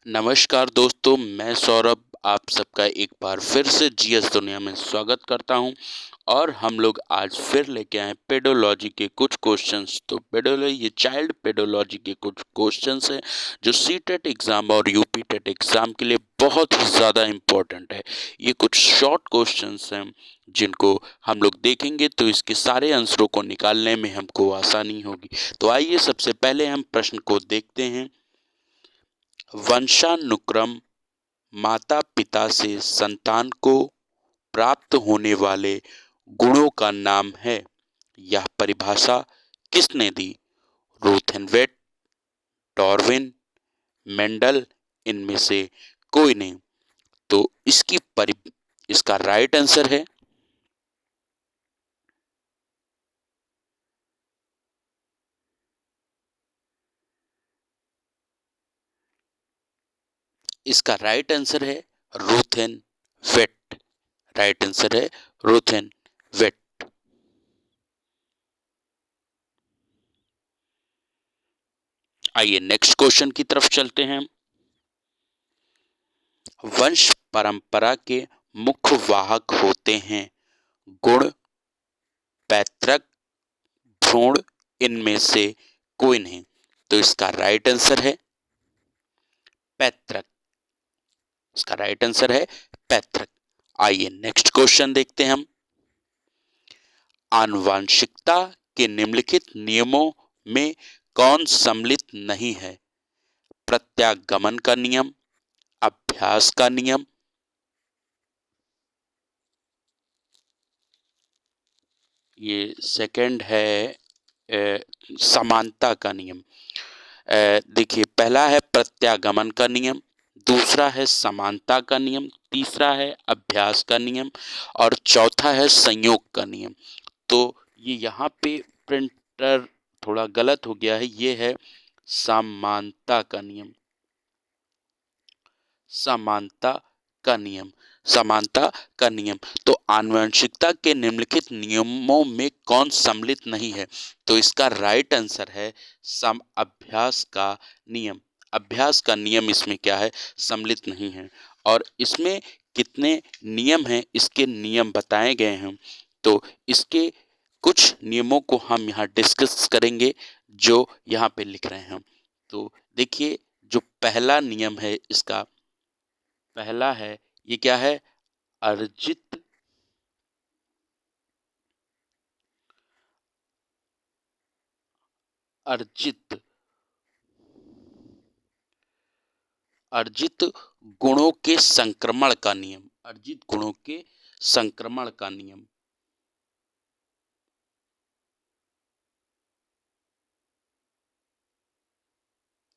नमस्कार दोस्तों, मैं सौरभ आप सबका एक बार फिर से जीएस दुनिया में स्वागत करता हूं और हम लोग आज फिर लेके आए पेडोलॉजी के कुछ क्वेश्चंस। तो पेडोलॉजी ये चाइल्ड पेडोलॉजी के कुछ क्वेश्चंस हैं जो सीटेट एग्ज़ाम और यूपी टेट एग्ज़ाम के लिए बहुत ही ज़्यादा इम्पोर्टेंट है। ये कुछ शॉर्ट क्वेश्चंस हैं जिनको हम लोग देखेंगे तो इसके सारे आंसरों को निकालने में हमको आसानी होगी। तो आइए सबसे पहले हम प्रश्न को देखते हैं। वंशानुक्रम माता पिता से संतान को प्राप्त होने वाले गुणों का नाम है। यह परिभाषा किसने दी? रोथेनवेट, डार्विन, मेंडल, इनमें से कोई नहीं। तो इसका राइट आंसर है, इसका राइट आंसर है रोथेनवेट। राइट आंसर है रोथेनवेट। आइए नेक्स्ट क्वेश्चन की तरफ चलते हैं। वंश परंपरा के मुख्य वाहक होते हैं गुण, पैतृक, भ्रूण, इनमें से कोई नहीं। तो इसका राइट आंसर है पैतृक। इसका राइट आंसर है पैतृक। आइए नेक्स्ट क्वेश्चन देखते हैं हम। आनुवंशिकता के निम्नलिखित नियमों में कौन सम्मिलित नहीं है? प्रत्यागमन का नियम, अभ्यास का नियम, ये सेकंड है समानता का नियम। देखिए, पहला है प्रत्यागमन का नियम, दूसरा है समानता का नियम, तीसरा है अभ्यास का नियम और चौथा है संयोग का नियम। तो ये यहाँ पे प्रिंटर थोड़ा गलत हो गया है, ये है समानता का नियम। समानता का नियम, समानता का नियम। तो आनुवंशिकता के निम्नलिखित नियमों में कौन सम्मिलित नहीं है? तो इसका राइट आंसर है सम अभ्यास का नियम। अभ्यास का नियम इसमें क्या है? सम्मिलित नहीं है। और इसमें कितने नियम हैं, इसके नियम बताए गए हैं। तो इसके कुछ नियमों को हम यहाँ डिस्कस करेंगे जो यहाँ पे लिख रहे हैं। तो देखिए, जो पहला नियम है इसका पहला है, ये क्या है? अर्जित अर्जित अर्जित गुणों के संक्रमण का नियम। अर्जित गुणों के संक्रमण का नियम।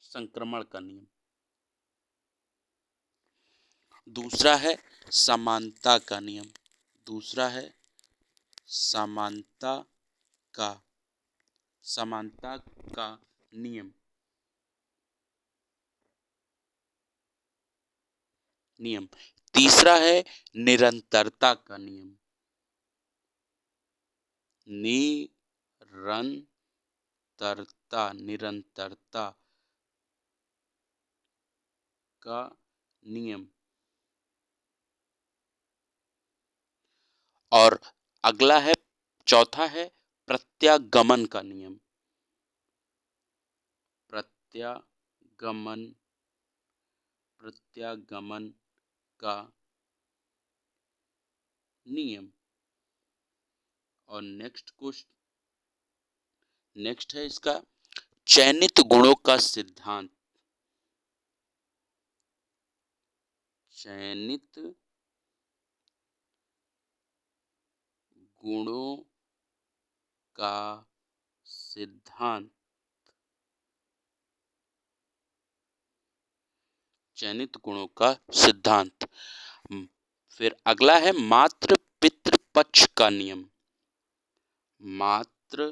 संक्रमण का नियम। दूसरा है समानता का नियम। दूसरा है समानता का समानता का नियम। नियम। तीसरा है निरंतरता का नियम। निरंतरता का नियम। और अगला है, चौथा है प्रत्यागमन का नियम। प्रत्यागमन प्रत्यागमन का नियम। और नेक्स्ट है इसका चयनित गुणों का सिद्धांत। चयनित गुणों का सिद्धांत। चयनित गुणों का सिद्धांत। फिर अगला है मातृ पितृ पक्ष का नियम। मातृ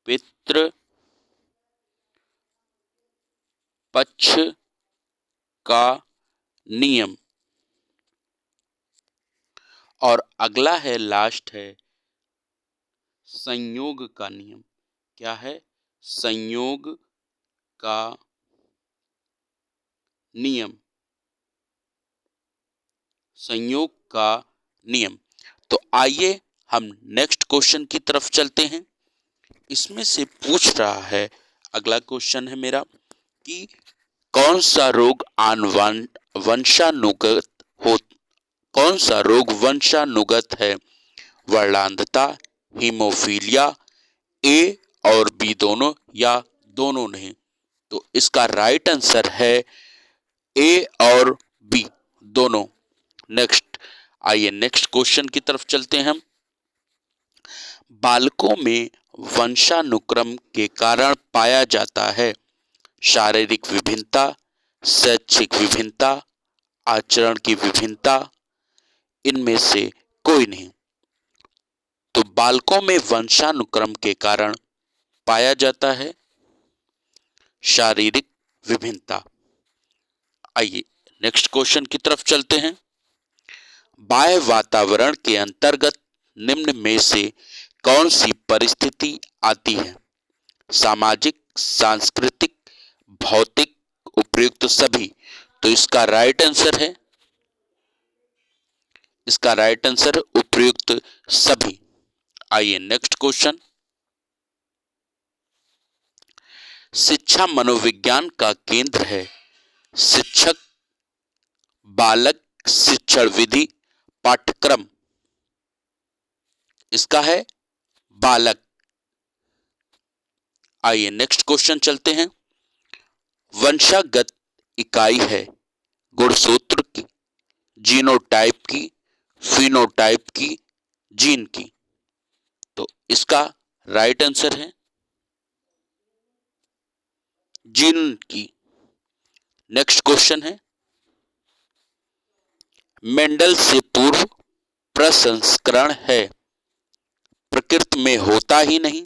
पितृ पक्ष का नियम। और अगला है, लास्ट है, संयोग का नियम। क्या है? संयोग का नियम, संयोग का नियम। तो आइए हम नेक्स्ट क्वेश्चन की तरफ चलते हैं। इसमें से पूछ रहा है, अगला क्वेश्चन है मेरा कि कौन सा रोग वंशानुगत हो, कौन सा रोग वंशानुगत है? वर्णांधता, हीमोफीलिया, ए और बी दोनों या दोनों नहीं? तो इसका राइट आंसर है ए और बी दोनों। नेक्स्ट, आइए नेक्स्ट क्वेश्चन की तरफ चलते हैं हम। बालकों में वंशानुक्रम के कारण पाया जाता है शारीरिक विभिन्नता, शैक्षिक विभिन्नता, आचरण की विभिन्नता, इनमें से कोई नहीं। तो बालकों में वंशानुक्रम के कारण पाया जाता है शारीरिक विभिन्नता। आइए नेक्स्ट क्वेश्चन की तरफ चलते हैं। बाह्य वातावरण के अंतर्गत निम्न में से कौन सी परिस्थिति आती है? सामाजिक, सांस्कृतिक, भौतिक, उपयुक्त सभी? तो इसका राइट आंसर है, इसका राइट आंसर उपयुक्त सभी। आइए नेक्स्ट क्वेश्चन। शिक्षा मनोविज्ञान का केंद्र है। शिक्षक, बालक, शिक्षण विधि, पाठ्यक्रम? इसका है बालक। आइए नेक्स्ट क्वेश्चन चलते हैं। वंशागत इकाई है गुणसूत्र की, जीनोटाइप की, फिनोटाइप की, जीन की? तो इसका राइट आंसर है जीन की। नेक्स्ट क्वेश्चन है, मेंडल से पूर्व प्रसंस्करण है प्रकृति में होता ही नहीं,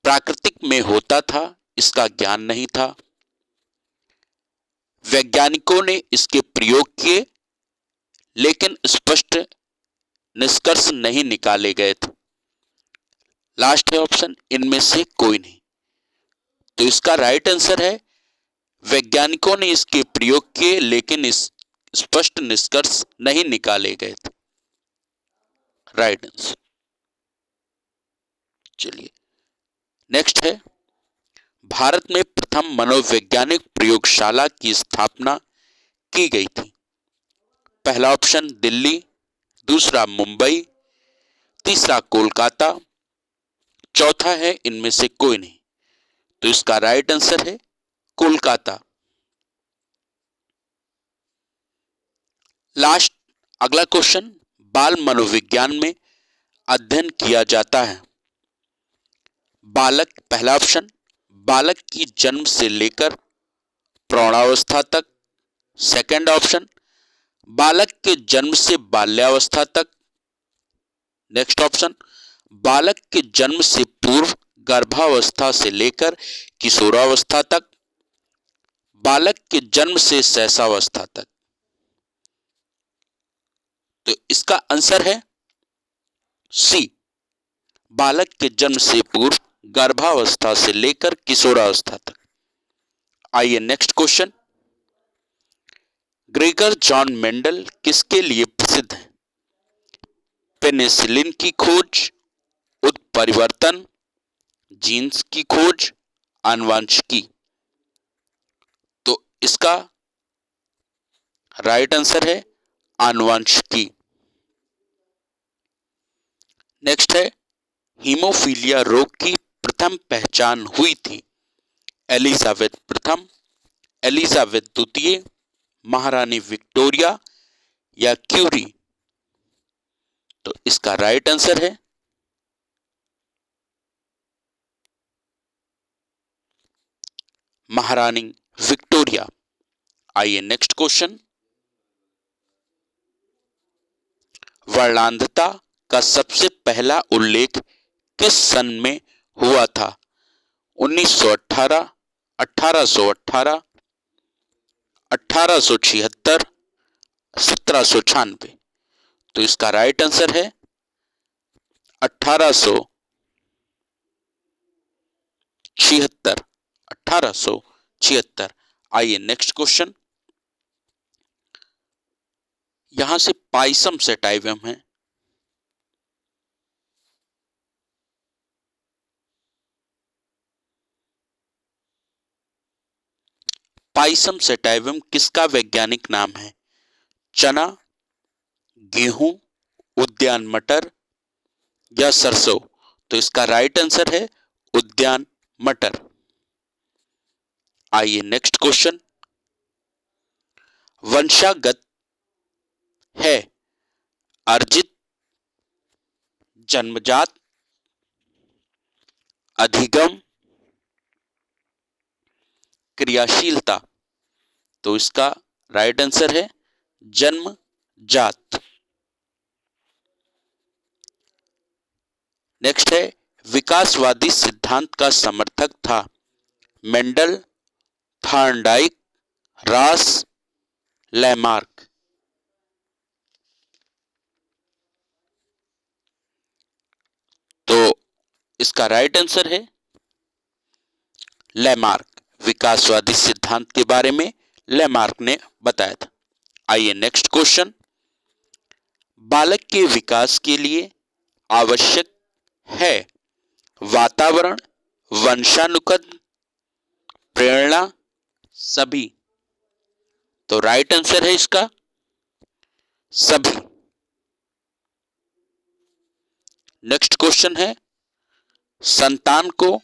प्राकृतिक में होता था, इसका ज्ञान नहीं था, वैज्ञानिकों ने इसके प्रयोग किए लेकिन स्पष्ट निष्कर्ष नहीं निकाले गए थे। लास्ट है ऑप्शन, इनमें से कोई नहीं। तो इसका राइट आंसर है वैज्ञानिकों ने इसके प्रयोग किए लेकिन इस स्पष्ट निष्कर्ष नहीं निकाले गए थे। Right answer. चलिए नेक्स्ट है, भारत में प्रथम मनोवैज्ञानिक प्रयोगशाला की स्थापना की गई थी। पहला ऑप्शन दिल्ली, दूसरा मुंबई, तीसरा कोलकाता, चौथा है इनमें से कोई नहीं। तो इसका राइट आंसर है कोलकाता। लास्ट, अगला क्वेश्चन, बाल मनोविज्ञान में अध्ययन किया जाता है बालक, पहला ऑप्शन बालक की जन्म से लेकर प्रौढ़ावस्था तक, सेकंड ऑप्शन बालक के जन्म से बाल्यावस्था तक, नेक्स्ट ऑप्शन बालक के जन्म से पूर्व गर्भावस्था से लेकर किशोरावस्था तक, बालक के जन्म से शैशवावस्था तक। तो इसका आंसर है सी, बालक के जन्म से पूर्व गर्भावस्था से लेकर किशोरावस्था तक। आइए next question, Gregor John Mendel किसके लिए प्रसिद्ध है? पेनिसिलिन की खोज, उत्परिवर्तन, जीन्स की खोज, आनुवंशिकी? तो इसका राइट आंसर है आनुवंशिकी। नेक्स्ट है, हीमोफीलिया रोग की प्रथम पहचान हुई थी एलिजाबेथ प्रथम, एलिजाबेथ द्वितीय, महारानी विक्टोरिया या क्यूरी? तो इसका राइट आंसर है महारानी विक्टोरिया। आइए नेक्स्ट क्वेश्चन, वर्णांधता का सबसे पहला उल्लेख किस सन में हुआ था? 1918, 1818, 1876, 1796? तो इसका राइट आंसर है 1876, 1876। आइए नेक्स्ट क्वेश्चन। यहां से पाइसम सेटाइवम है। पाइसम सेटाइवम किसका वैज्ञानिक नाम है? चना, गेहूं, उद्यान मटर या सरसों? तो इसका राइट आंसर है उद्यान मटर। आइए नेक्स्ट क्वेश्चन। वंशागत है, अर्जित, जन्मजात, अधिगम, क्रियाशीलता? तो इसका राइट आंसर है जन्मजात। नेक्स्ट है, विकासवादी सिद्धांत का समर्थक था मेंडल, थार्नडाइक, रास, लैमार्क? तो इसका राइट आंसर है लैमार्क। विकासवादी सिद्धांत के बारे में लैमार्क ने बताया था। आइए नेक्स्ट क्वेश्चन। बालक के विकास के लिए आवश्यक है वातावरण, वंशानुगत, प्रेरणा, सभी? तो राइट आंसर है इसका सभी। नेक्स्ट क्वेश्चन है, संतान को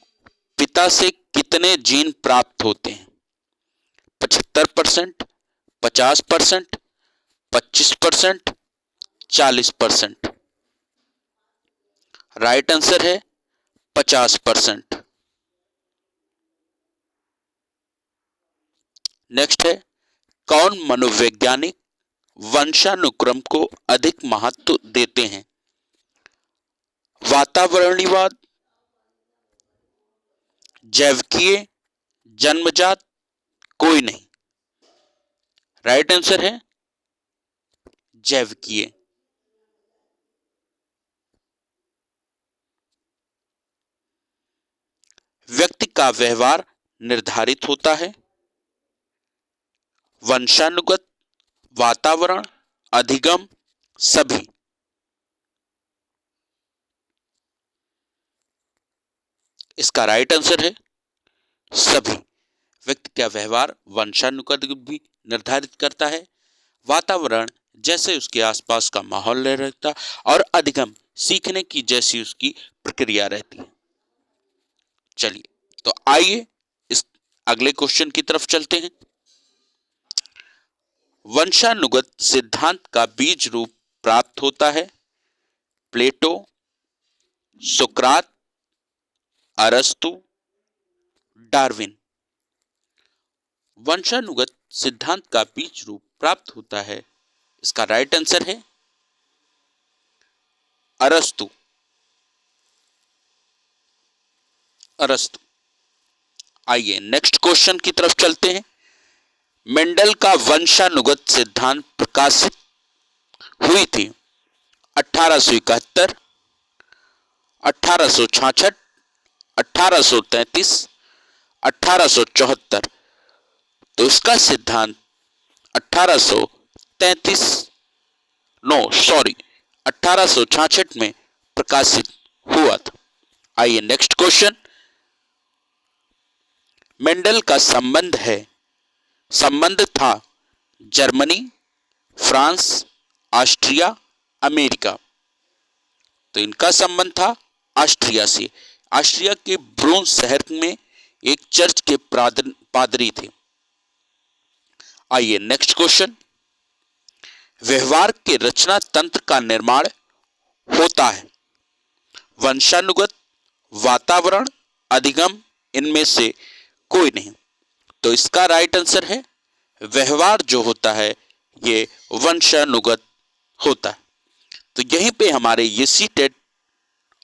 पिता से कितने जीन प्राप्त होते हैं? 75%, 50%, 25%, 40%? राइट आंसर है 50%। नेक्स्ट है, कौन मनोवैज्ञानिक वंशानुक्रम को अधिक महत्व देते हैं? वातावरणीयवाद, जैविकीय, जन्मजात, कोई नहीं? राइट आंसर है जैविकीय। व्यक्ति का व्यवहार निर्धारित होता है वंशानुगत, वातावरण, अधिगम, सभी? इसका राइट आंसर है सभी। व्यक्ति का व्यवहार वंशानुगत भी निर्धारित करता है, वातावरण जैसे उसके आसपास का माहौल रहता, और अधिगम सीखने की जैसी उसकी प्रक्रिया रहती है। चलिए, तो आइए इस अगले क्वेश्चन की तरफ चलते हैं। वंशानुगत सिद्धांत का बीज रूप प्राप्त होता है प्लेटो, सुकरात, अरस्तु, डार्विन? वंशानुगत सिद्धांत का बीज रूप प्राप्त होता है, इसका राइट आंसर है अरस्तु। अरस्तु। आइए नेक्स्ट क्वेश्चन की तरफ चलते हैं। मेंडल का वंशानुगत सिद्धांत प्रकाशित हुई थी 1871, 1866, 1833, 1874? तो इसका सिद्धांत 1833 नो सॉरी 1866 में प्रकाशित हुआ था। आइए नेक्स्ट क्वेश्चन। मेंडल का संबंध था जर्मनी, फ्रांस, ऑस्ट्रिया, अमेरिका? तो इनका संबंध था ऑस्ट्रिया से। ऑस्ट्रिया के ब्रून शहर में एक चर्च के पादरी थे। आइए नेक्स्ट क्वेश्चन। व्यवहार के रचना तंत्र का निर्माण होता है वंशानुगत, वातावरण, अधिगम, इनमें से कोई नहीं? तो इसका राइट आंसर है व्यवहार जो होता है ये वंशानुगत होता है। तो यहीं पे हमारे ये सी टेट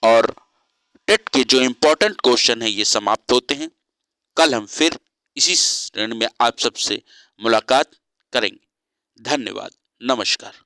और टेट के जो इंपॉर्टेंट क्वेश्चन है ये समाप्त होते हैं। कल हम फिर इसी श्रेणी में आप सबसे मुलाकात करेंगे। धन्यवाद, नमस्कार।